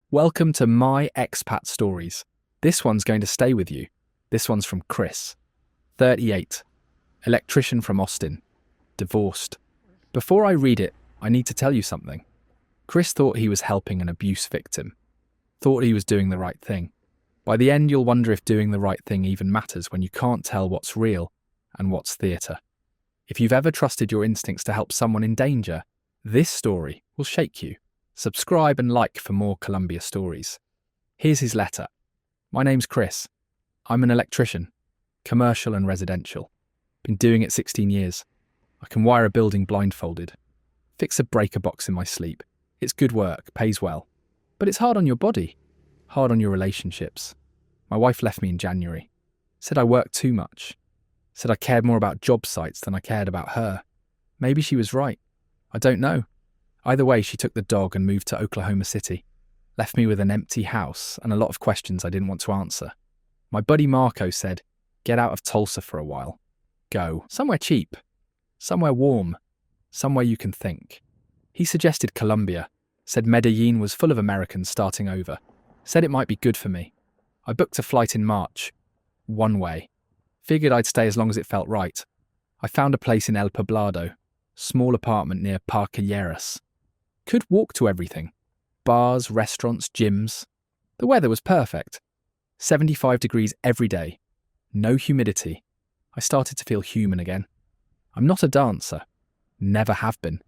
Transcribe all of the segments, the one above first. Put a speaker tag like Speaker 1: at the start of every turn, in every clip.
Speaker 1: Welcome to my expat stories. This one's going to stay with you. This one's from Chris, 38, electrician from Austin, divorced. Before I read it, I need to tell you something. Chris thought he was helping an abuse victim, thought he was doing the right thing. By the end, you'll wonder if doing the right thing even matters when you can't tell what's real and what's theatre. If you've ever trusted your instincts to help someone in danger, this story will shake you. Subscribe and like for more Colombia stories. Here's his letter. My name's Chris. I'm an electrician, commercial and residential. Been doing it 16 years. I can wire a building blindfolded. Fix a breaker box in my sleep. It's good work, pays well. But it's hard on your body, hard on your relationships. My wife left me in January. Said I worked too much. Said I cared more about job sites than I cared about her. Maybe she was right. I don't know. Either way, she took the dog and moved to Oklahoma City. Left me with an empty house and a lot of questions I didn't want to answer. My buddy Marco said, get out of Tulsa for a while. Go. Somewhere cheap. Somewhere warm. Somewhere you can think. He suggested Colombia. Said Medellin was full of Americans starting over. Said it might be good for me. I booked a flight in March. One way. Figured I'd stay as long as it felt right. I found a place in El Poblado. Small apartment near Cartagena. Could walk to everything. Bars, restaurants, gyms. The weather was perfect. 75 degrees every day. No humidity. I started to feel human again. I'm not a dancer. Never have been.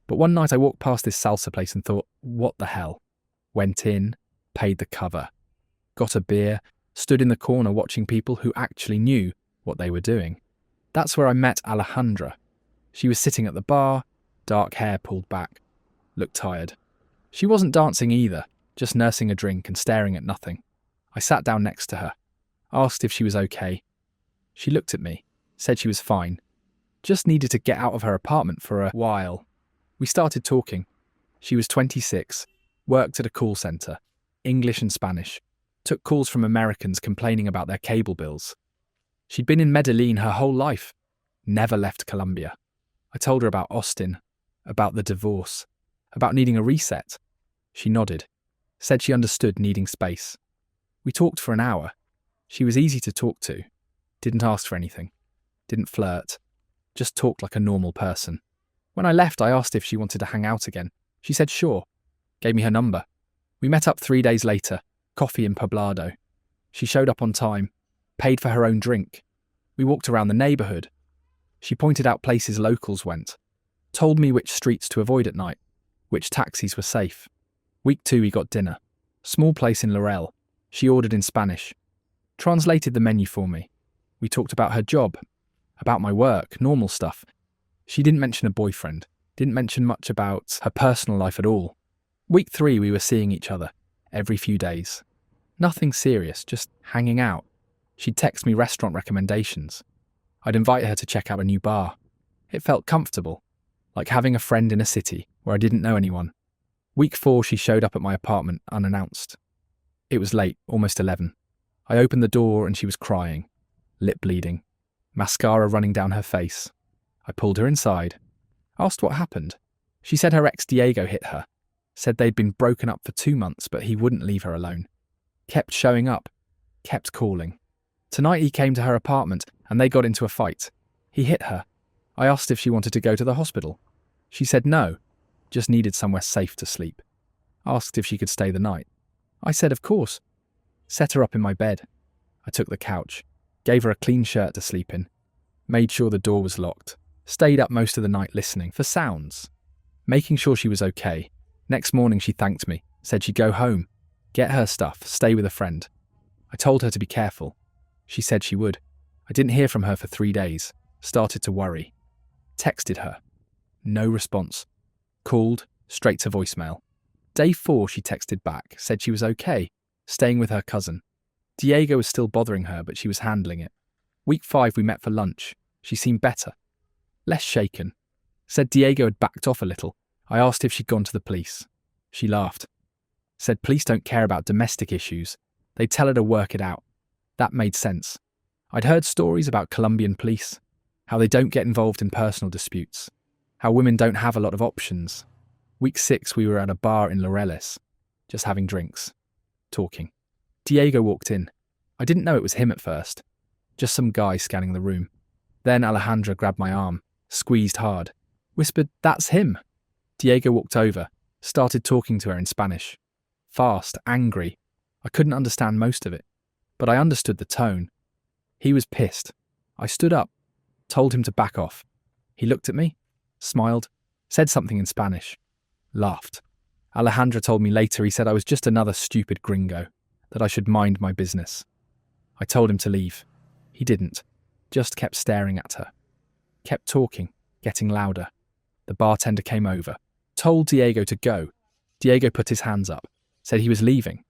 Speaker 1: But one night I walked past this salsa place and thought, what the hell? Went in, paid the cover. Got a beer, stood in the corner watching people who actually knew what they were doing. That's where I met Alejandra. She was sitting at the bar, dark hair pulled back. Looked tired. She wasn't dancing either, just nursing a drink and staring at nothing. I sat down next to her, asked if she was okay. She looked at me, said she was fine. Just needed to get out of her apartment for a while. We started talking. She was 26, worked at a call centre, English and Spanish, took calls from Americans complaining about their cable bills. She'd been in Medellin her whole life, never left Colombia. I told her about Austin, about the divorce, about needing a reset. She nodded, said she understood needing space. We talked for an hour. She was easy to talk to, didn't ask for anything, didn't flirt, just talked like a normal person. When I left, I asked if she wanted to hang out again. She said sure, gave me her number. We met up 3 days later, coffee in Poblado. She showed up on time, paid for her own drink. We walked around the neighbourhood. She pointed out places locals went, told me which streets to avoid at night, which taxis were safe. Week 2 we got dinner. Small place in Laurel. She ordered in Spanish. Translated the menu for me. We talked about her job, about my work, normal stuff. She didn't mention a boyfriend, didn't mention much about her personal life at all. Week 3 we were seeing each other, every few days. Nothing serious, just hanging out. She'd text me restaurant recommendations. I'd invite her to check out a new bar. It felt comfortable, like having a friend in a city where I didn't know anyone. Week 4 she showed up at my apartment unannounced. It was late, almost 11. I opened the door and she was crying, lip bleeding, mascara running down her face. I pulled her inside, asked what happened. She said her ex Diego hit her, said they'd been broken up for 2 months but he wouldn't leave her alone. Kept showing up, kept calling. Tonight he came to her apartment and they got into a fight. He hit her. I asked if she wanted to go to the hospital. She said no, just needed somewhere safe to sleep. Asked if she could stay the night. I said of course. Set her up in my bed. I took the couch, gave her a clean shirt to sleep in, made sure the door was locked, stayed up most of the night listening for sounds, making sure she was okay. Next morning she thanked me, said she'd go home, get her stuff, stay with a friend. I told her to be careful. She said she would. I didn't hear from her for 3 days, started to worry. Texted her. No response. Called, straight to voicemail. Day 4 she texted back, said she was okay, staying with her cousin. Diego was still bothering her, but she was handling it. Week 5 we met for lunch. She seemed better. Less shaken. Said Diego had backed off a little. I asked if she'd gone to the police. She laughed. Said police don't care about domestic issues. They tell her to work it out. That made sense. I'd heard stories about Colombian police, how they don't get involved in personal disputes, how women don't have a lot of options. Week 6 we were at a bar in Laureles. Just having drinks. Talking. Diego walked in. I didn't know it was him at first. Just some guy scanning the room. Then Alejandra grabbed my arm, squeezed hard, whispered, "That's him." Diego walked over, started talking to her in Spanish. Fast, angry. I couldn't understand most of it, but I understood the tone. He was pissed. I stood up, told him to back off. He looked at me, smiled, said something in Spanish, laughed. Alejandra told me later he said I was just another stupid gringo, that I should mind my business. I told him to leave. He didn't, just kept staring at her. Kept talking, getting louder. The bartender came over, told Diego to go. Diego put his hands up, said he was leaving.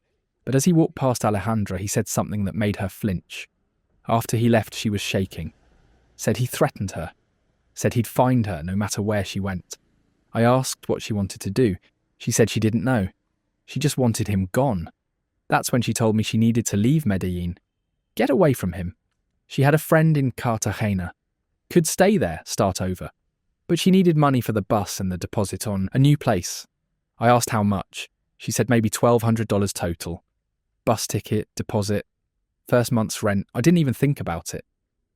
Speaker 1: But as he walked past Alejandra, he said something that made her flinch. After he left, she was shaking. Said he threatened her. Said he'd find her no matter where she went. I asked what she wanted to do. She said she didn't know. She just wanted him gone. That's when she told me she needed to leave Medellin. Get away from him. She had a friend in Cartagena. Could stay there, start over. But she needed money for the bus and the deposit on a new place. I asked how much. She said maybe $1,200 total. Bus ticket, deposit, first month's rent. I didn't even think about it.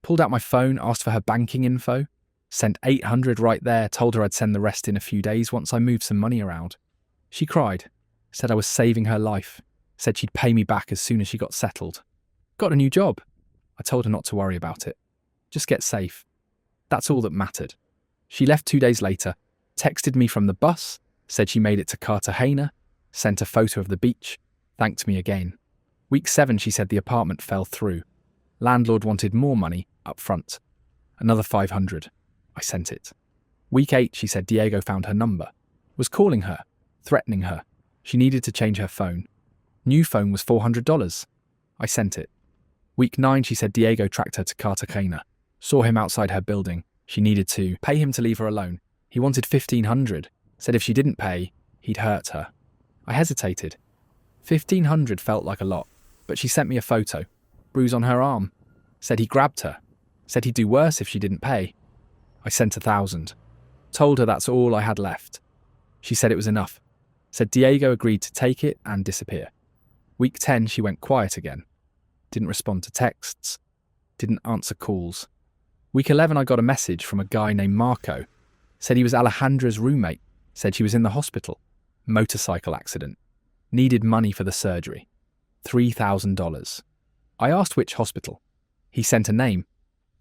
Speaker 1: Pulled out my phone, asked for her banking info. Sent $800 right there, told her I'd send the rest in a few days once I moved some money around. She cried, said I was saving her life, said she'd pay me back as soon as she got settled. Got a new job. I told her not to worry about it. Just get safe. That's all that mattered. She left 2 days later, texted me from the bus, said she made it to Cartagena, sent a photo of the beach, thanked me again. Week 7, she said the apartment fell through. Landlord wanted more money up front. Another $500. I sent it. Week 8, she said Diego found her number, was calling her, threatening her. She needed to change her phone. New phone was $400. I sent it. Week 9, she said Diego tracked her to Cartagena, saw him outside her building. She needed to pay him to leave her alone. He wanted $1,500, said if she didn't pay, he'd hurt her. I hesitated. $1,500 felt like a lot, but she sent me a photo, bruise on her arm, said he grabbed her, said he'd do worse if she didn't pay. I sent $1,000, told her that's all I had left. She said it was enough, said Diego agreed to take it and disappear. Week 10, she went quiet again. Didn't respond to texts, didn't answer calls. Week 11, I got a message from a guy named Marco. Said he was Alejandra's roommate, said she was in the hospital. Motorcycle accident. Needed money for the surgery. $3,000. I asked which hospital. He sent a name.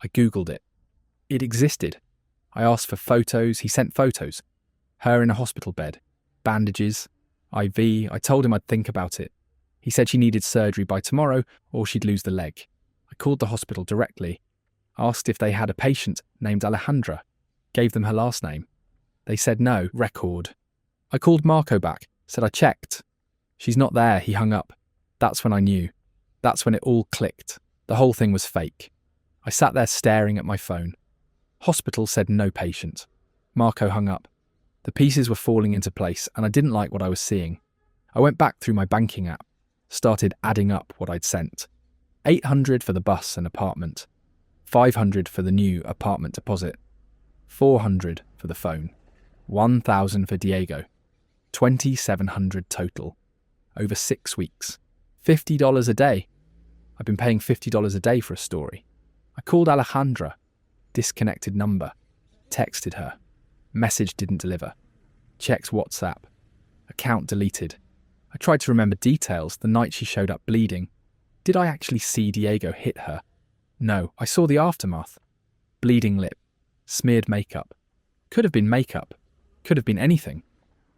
Speaker 1: I googled it. It existed. I asked for photos. He sent photos. Her in a hospital bed. Bandages. IV. I told him I'd think about it. He said she needed surgery by tomorrow or she'd lose the leg. I called the hospital directly. Asked if they had a patient named Alejandra. Gave them her last name. They said no, record. I called Marco back. Said I checked. She's not there, he hung up. That's when I knew. That's when it all clicked. The whole thing was fake. I sat there staring at my phone. Hospital said no patient. Marco hung up. The pieces were falling into place and I didn't like what I was seeing. I went back through my banking app. Started adding up what I'd sent. $800 for the bus and apartment. $500 for the new apartment deposit. $400 for the phone. $1,000 for Diego. $2,700 total. Over 6 weeks. $50 a day. I've been paying $50 a day for a story. I called Alejandra. Disconnected number. Texted her. Message didn't deliver. Checked WhatsApp. Account deleted. I tried to remember details the night she showed up bleeding. Did I actually see Diego hit her? No, I saw the aftermath. Bleeding lip. Smeared makeup. Could have been makeup. Could have been anything.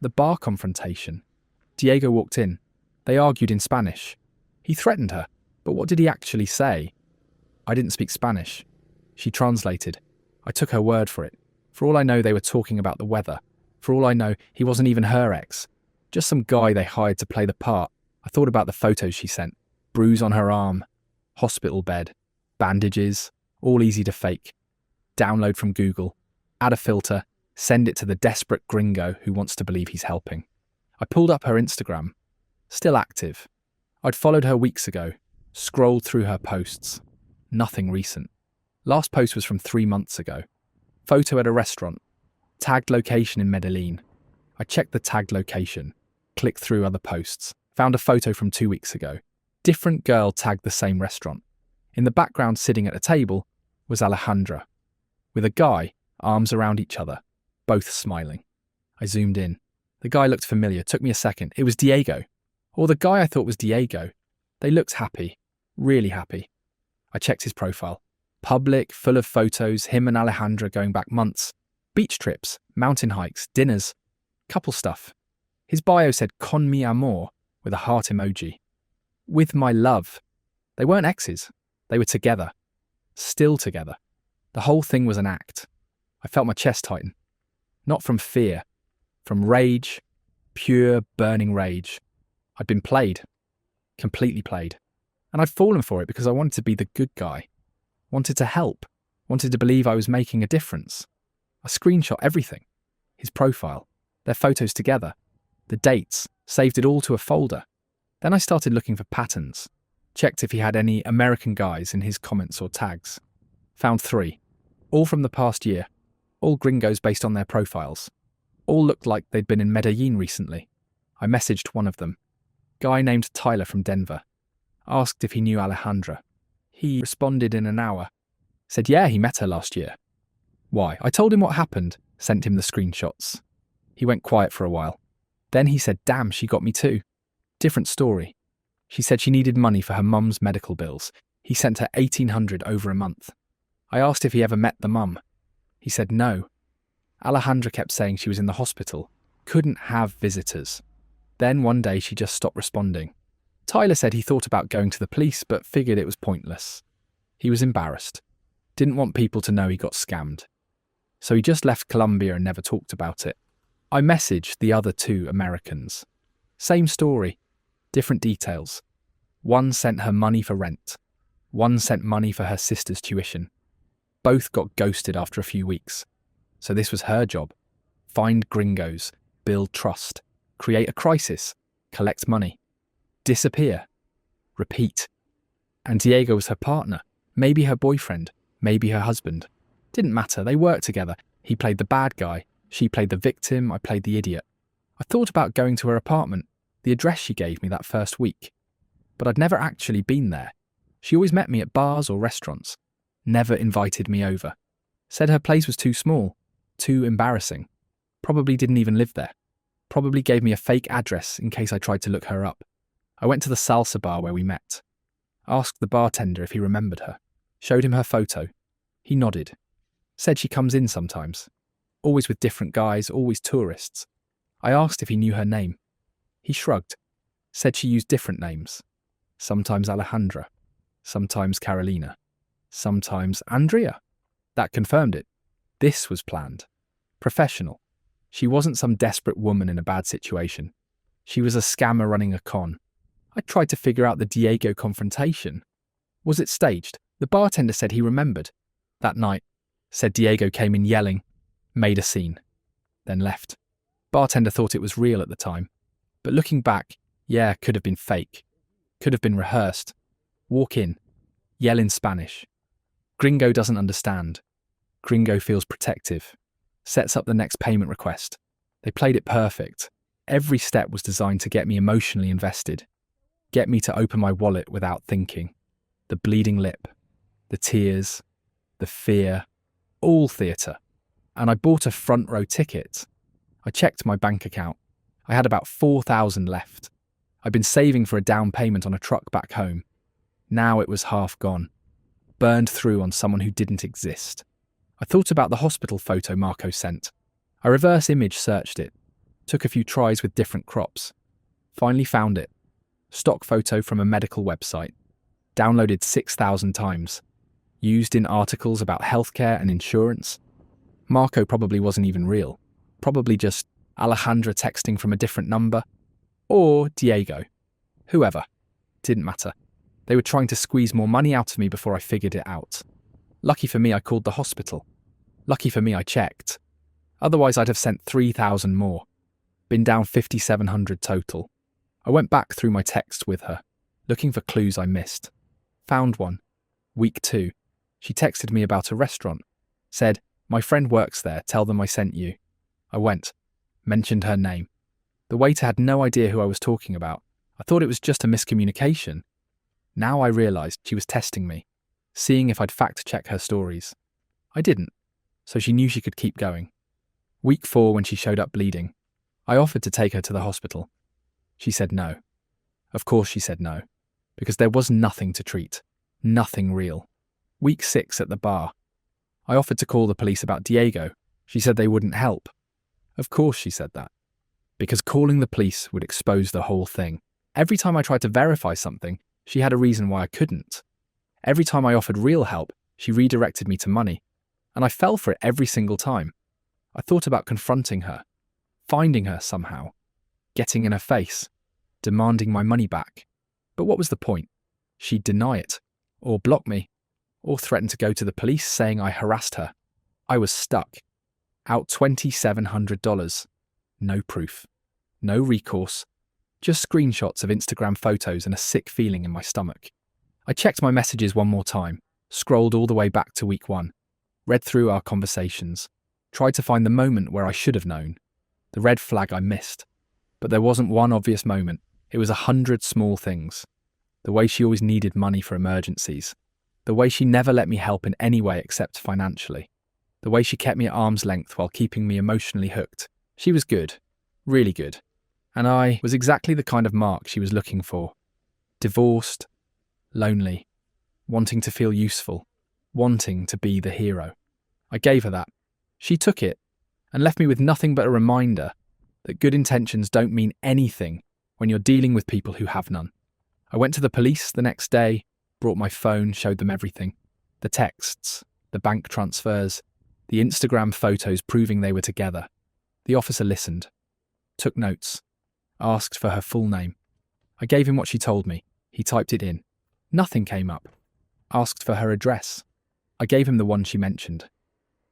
Speaker 1: The bar confrontation. Diego walked in. They argued in Spanish. He threatened her, but what did he actually say? I didn't speak Spanish. She translated. I took her word for it. For all I know, they were talking about the weather. For all I know, he wasn't even her ex. Just some guy they hired to play the part. I thought about the photos she sent. Bruise on her arm. Hospital bed. Bandages. All easy to fake. Download from Google. Add a filter. Send it to the desperate gringo who wants to believe he's helping. I pulled up her Instagram. Still active. I'd followed her weeks ago. Scrolled through her posts. Nothing recent. Last post was from 3 months ago. Photo at a restaurant. Tagged location in Medellin. I checked the tagged location. clicked through other posts, found a photo from 2 weeks ago. Different girl tagged the same restaurant. In the background, sitting at a table, was Alejandra, with a guy, arms around each other, both smiling. I zoomed in. The guy looked familiar. Took me a second. It was Diego. Or the guy I thought was Diego. They looked happy. Really happy. I checked his profile. Public, full of photos, him and Alejandra going back months. Beach trips, mountain hikes, dinners, couple stuff. His bio said con mi amor with a heart emoji. With my love. They weren't exes. They were together. Still together. The whole thing was an act. I felt my chest tighten. Not from fear. From rage. Pure, burning rage. I'd been played. Completely played. And I'd fallen for it because I wanted to be the good guy. Wanted to help. Wanted to believe I was making a difference. I screenshot everything. His profile. Their photos together. The dates. Saved it all to a folder. Then I started looking for patterns. Checked if he had any American guys in his comments or tags. Found 3. All from the past year. All gringos based on their profiles. All looked like they'd been in Medellin recently. I messaged one of them. Guy named Tyler from Denver. Asked if he knew Alejandra. He responded in an hour. Said yeah, he met her last year. Why? I told him what happened. Sent him the screenshots. He went quiet for a while. Then he said, damn, she got me too. Different story. She said she needed money for her mum's medical bills. He sent her $1,800 over a month. I asked if he ever met the mum. He said no. Alejandra kept saying she was in the hospital. Couldn't have visitors. Then one day she just stopped responding. Tyler said he thought about going to the police but figured it was pointless. He was embarrassed. Didn't want people to know he got scammed. So he just left Colombia and never talked about it. I messaged the other 2 Americans. Same story. Different details. One sent her money for rent. One sent money for her sister's tuition. Both got ghosted after a few weeks. So this was her job. Find gringos, build trust, create a crisis, collect money, disappear, repeat. And Diego was her partner, maybe her boyfriend, maybe her husband. Didn't matter, they worked together. He played the bad guy, she played the victim, I played the idiot. I thought about going to her apartment, the address she gave me that first week. But I'd never actually been there. She always met me at bars or restaurants. Never invited me over. Said her place was too small, too embarrassing. Probably didn't even live there. Probably gave me a fake address in case I tried to look her up. I went to the salsa bar where we met. Asked the bartender if he remembered her. Showed him her photo. He nodded. Said she comes in sometimes. Always with different guys, always tourists. I asked if he knew her name. He shrugged. Said she used different names. Sometimes Alejandra. Sometimes Carolina. Sometimes Andrea. That confirmed it. This was planned. Professional. She wasn't some desperate woman in a bad situation. She was a scammer running a con. I tried to figure out the Diego confrontation. Was it staged? The bartender said he remembered. That night, said Diego came in yelling, made a scene, then left. Bartender thought it was real at the time. But looking back, yeah, could have been fake. Could have been rehearsed. Walk in. Yell in Spanish. Gringo doesn't understand. Gringo feels protective. Sets up the next payment request. They played it perfect. Every step was designed to get me emotionally invested. Get me to open my wallet without thinking. The bleeding lip. The tears. The fear. All theatre. And I bought a front row ticket. I checked my bank account. I had about 4,000 left. I'd been saving for a down payment on a truck back home. Now it was half gone. Burned through on someone who didn't exist. I thought about the hospital photo Marco sent. I reverse image searched it. Took a few tries with different crops. Finally found it. Stock photo from a medical website. Downloaded 6,000 times. Used in articles about healthcare and insurance. Marco probably wasn't even real. Probably just Alejandra texting from a different number. Or Diego. Whoever. Didn't matter. They were trying to squeeze more money out of me before I figured it out. Lucky for me, I called the hospital. Lucky for me, I checked. Otherwise, I'd have sent 3,000 more. Been down 5,700 total. I went back through my texts with her, looking for clues I missed. Found one. Week 2. She texted me about a restaurant. Said, my friend works there, tell them I sent you. I went. Mentioned her name. The waiter had no idea who I was talking about. I thought it was just a miscommunication. Now I realised she was testing me, seeing if I'd fact-check her stories. I didn't, so she knew she could keep going. Week 4, when she showed up bleeding, I offered to take her to the hospital. She said no. Of course she said no, because there was nothing to treat, nothing real. Week 6 at the bar, I offered to call the police about Diego. She said they wouldn't help. Of course she said that, because calling the police would expose the whole thing. Every time I tried to verify something, she had a reason why I couldn't. Every time I offered real help, she redirected me to money, and I fell for it every single time. I thought about confronting her, finding her somehow, getting in her face, demanding my money back. But what was the point? She'd deny it, or block me, or threaten to go to the police saying I harassed her. I was stuck. Out $2,700. No proof. No recourse. Just screenshots of Instagram photos and a sick feeling in my stomach. I checked my messages one more time, scrolled all the way back to week 1, read through our conversations, tried to find the moment where I should have known, the red flag I missed. But there wasn't one obvious moment. It was 100 small things. The way she always needed money for emergencies. The way she never let me help in any way except financially. The way she kept me at arm's length while keeping me emotionally hooked. She was good. Really good. And I was exactly the kind of mark she was looking for. Divorced, lonely, wanting to feel useful, wanting to be the hero. I gave her that. She took it and left me with nothing but a reminder that good intentions don't mean anything when you're dealing with people who have none. I went to the police the next day, brought my phone, showed them everything. The texts, the bank transfers, the Instagram photos proving they were together. The officer listened, took notes, asked for her full name. I gave him what she told me. He typed it in. Nothing came up. Asked for her address. I gave him the one she mentioned.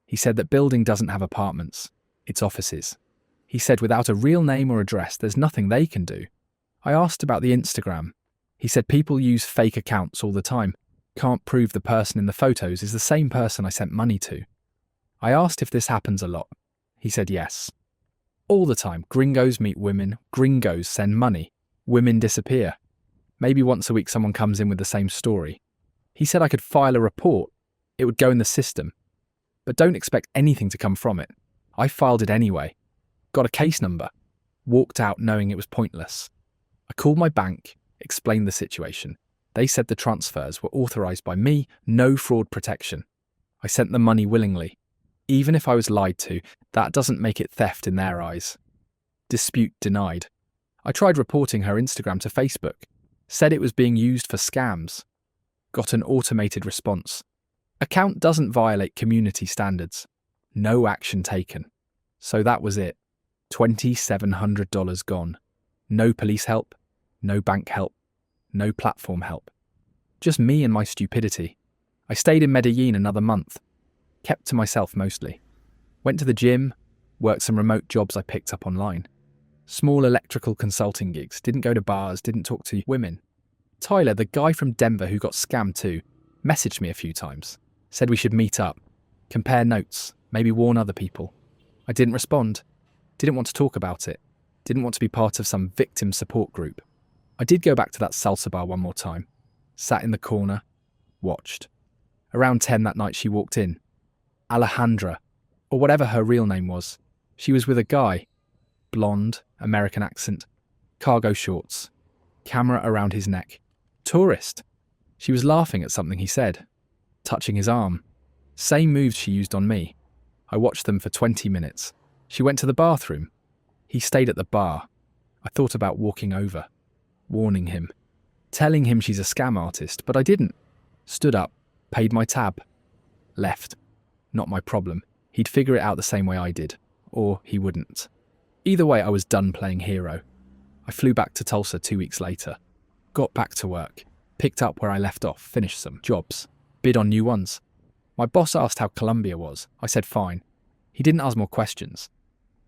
Speaker 1: He said that building doesn't have apartments, it's offices. He said without a real name or address, there's nothing they can do. I asked about the Instagram. He said people use fake accounts all the time. Can't prove the person in the photos is the same person I sent money to. I asked if this happens a lot. He said yes. All the time, gringos meet women, gringos send money, women disappear. Maybe once a week someone comes in with the same story. He said I could file a report. It would go in the system. But don't expect anything to come from it. I filed it anyway. Got a case number. Walked out knowing it was pointless. I called my bank, explained the situation. They said the transfers were authorised by me, no fraud protection. I sent the money willingly. Even if I was lied to, that doesn't make it theft in their eyes. Dispute denied. I tried reporting her Instagram to Facebook. Said it was being used for scams. Got an automated response. Account doesn't violate community standards. No action taken. So that was it. $2,700 gone. No police help. No bank help. No platform help. Just me and my stupidity. I stayed in Medellin another month. Kept to myself mostly. Went to the gym, worked some remote jobs I picked up online. Small electrical consulting gigs, didn't go to bars, didn't talk to women. Tyler, the guy from Denver who got scammed too, messaged me a few times. Said we should meet up, compare notes, maybe warn other people. I didn't respond. Didn't want to talk about it. Didn't want to be part of some victim support group. I did go back to that salsa bar one more time. Sat in the corner, watched. Around 10 that night she walked in. Alejandra, or whatever her real name was. She was with a guy. Blonde, American accent, cargo shorts, camera around his neck. Tourist. She was laughing at something he said, touching his arm. Same moves she used on me. I watched them for 20 minutes. She went to the bathroom. He stayed at the bar. I thought about walking over, warning him, telling him she's a scam artist, but I didn't. Stood up, paid my tab, left. Not my problem. He'd figure it out the same way I did, or he wouldn't. Either way, I was done playing hero. I flew back to Tulsa 2 weeks later. Got back to work, picked up where I left off, finished some jobs, bid on new ones. My boss asked how Colombia was. I said fine. He didn't ask more questions.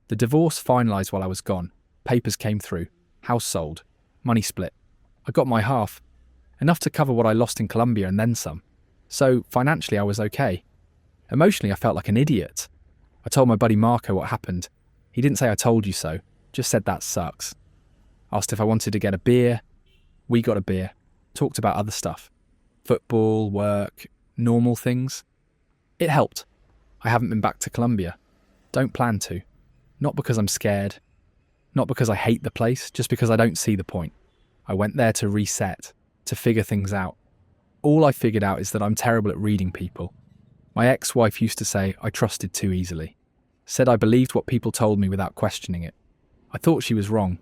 Speaker 1: The divorce finalized while I was gone. Papers came through. House sold. Money split. I got my half. Enough to cover what I lost in Colombia and then some. So financially I was okay. Emotionally I felt like an idiot. I told my buddy Marco what happened. He didn't say I told you so. Just said that sucks. Asked if I wanted to get a beer. We got a beer. Talked about other stuff. Football, work, normal things. It helped. I haven't been back to Colombia. Don't plan to. Not because I'm scared. Not because I hate the place, just because I don't see the point. I went there to reset, to figure things out. All I figured out is that I'm terrible at reading people. My ex-wife used to say I trusted too easily. Said I believed what people told me without questioning it. I thought she was wrong.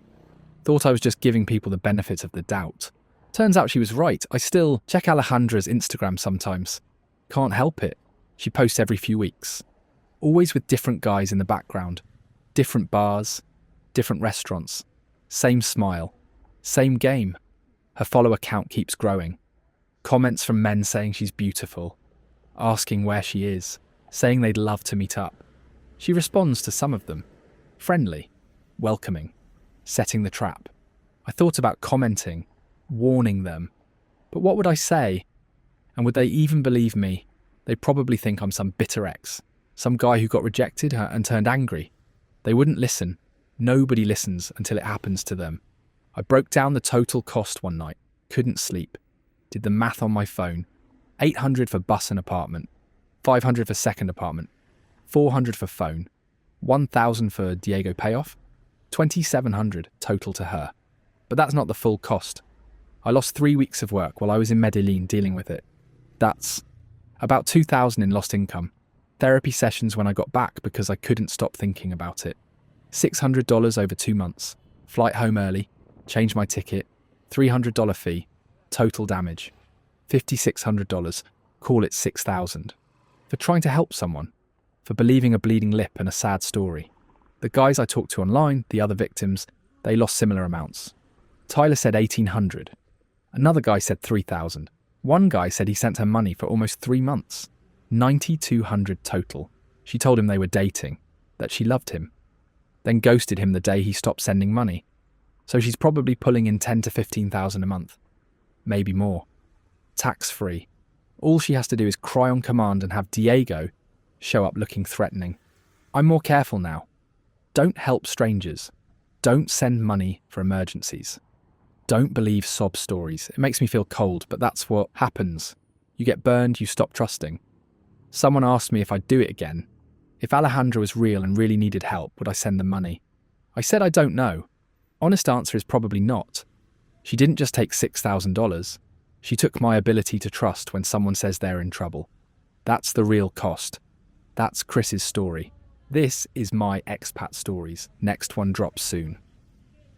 Speaker 1: Thought I was just giving people the benefit of the doubt. Turns out she was right. I still check Alejandra's Instagram sometimes. Can't help it. She posts every few weeks. Always with different guys in the background. Different bars, different restaurants. Same smile. Same game. Her follower count keeps growing. Comments from men saying she's beautiful. Asking where she is. Saying they'd love to meet up. She responds to some of them. Friendly. Welcoming. Setting the trap. I thought about commenting. Warning them. But what would I say? And would they even believe me? They'd probably think I'm some bitter ex. Some guy who got rejected and turned angry. They wouldn't listen. Nobody listens until it happens to them. I broke down the total cost one night. Couldn't sleep. Did the math on my phone. 800 for bus and apartment. 500 for second apartment. 400 for phone. 1,000 for Diego payoff. 2,700 total to her. But that's not the full cost. I lost 3 weeks of work while I was in Medellín dealing with it. That's about 2,000 in lost income. Therapy sessions when I got back because I couldn't stop thinking about it. $600 over 2 months. Flight home early. Change my ticket. $300 fee. Total damage. $5,600. Call it 6,000. For trying to help someone. For believing a bleeding lip and a sad story. The guys I talked to online, the other victims, they lost similar amounts. Tyler said 1,800. Another guy said 3,000. One guy said he sent her money for almost 3 months. 9,200 total. She told him they were dating, that she loved him. Then ghosted him the day he stopped sending money. So she's probably pulling in 10 to 15,000 a month. Maybe more. Tax-free. All she has to do is cry on command and have Diego show up looking threatening. I'm more careful now. Don't help strangers. Don't send money for emergencies. Don't believe sob stories. It makes me feel cold, but that's what happens. You get burned, you stop trusting. Someone asked me if I'd do it again. If Alejandra was real and really needed help, would I send them money? I said I don't know. Honest answer is probably not. She didn't just take $6,000. She took my ability to trust when someone says they're in trouble. That's the real cost. That's Chris's story. This is my expat stories. Next one drops soon.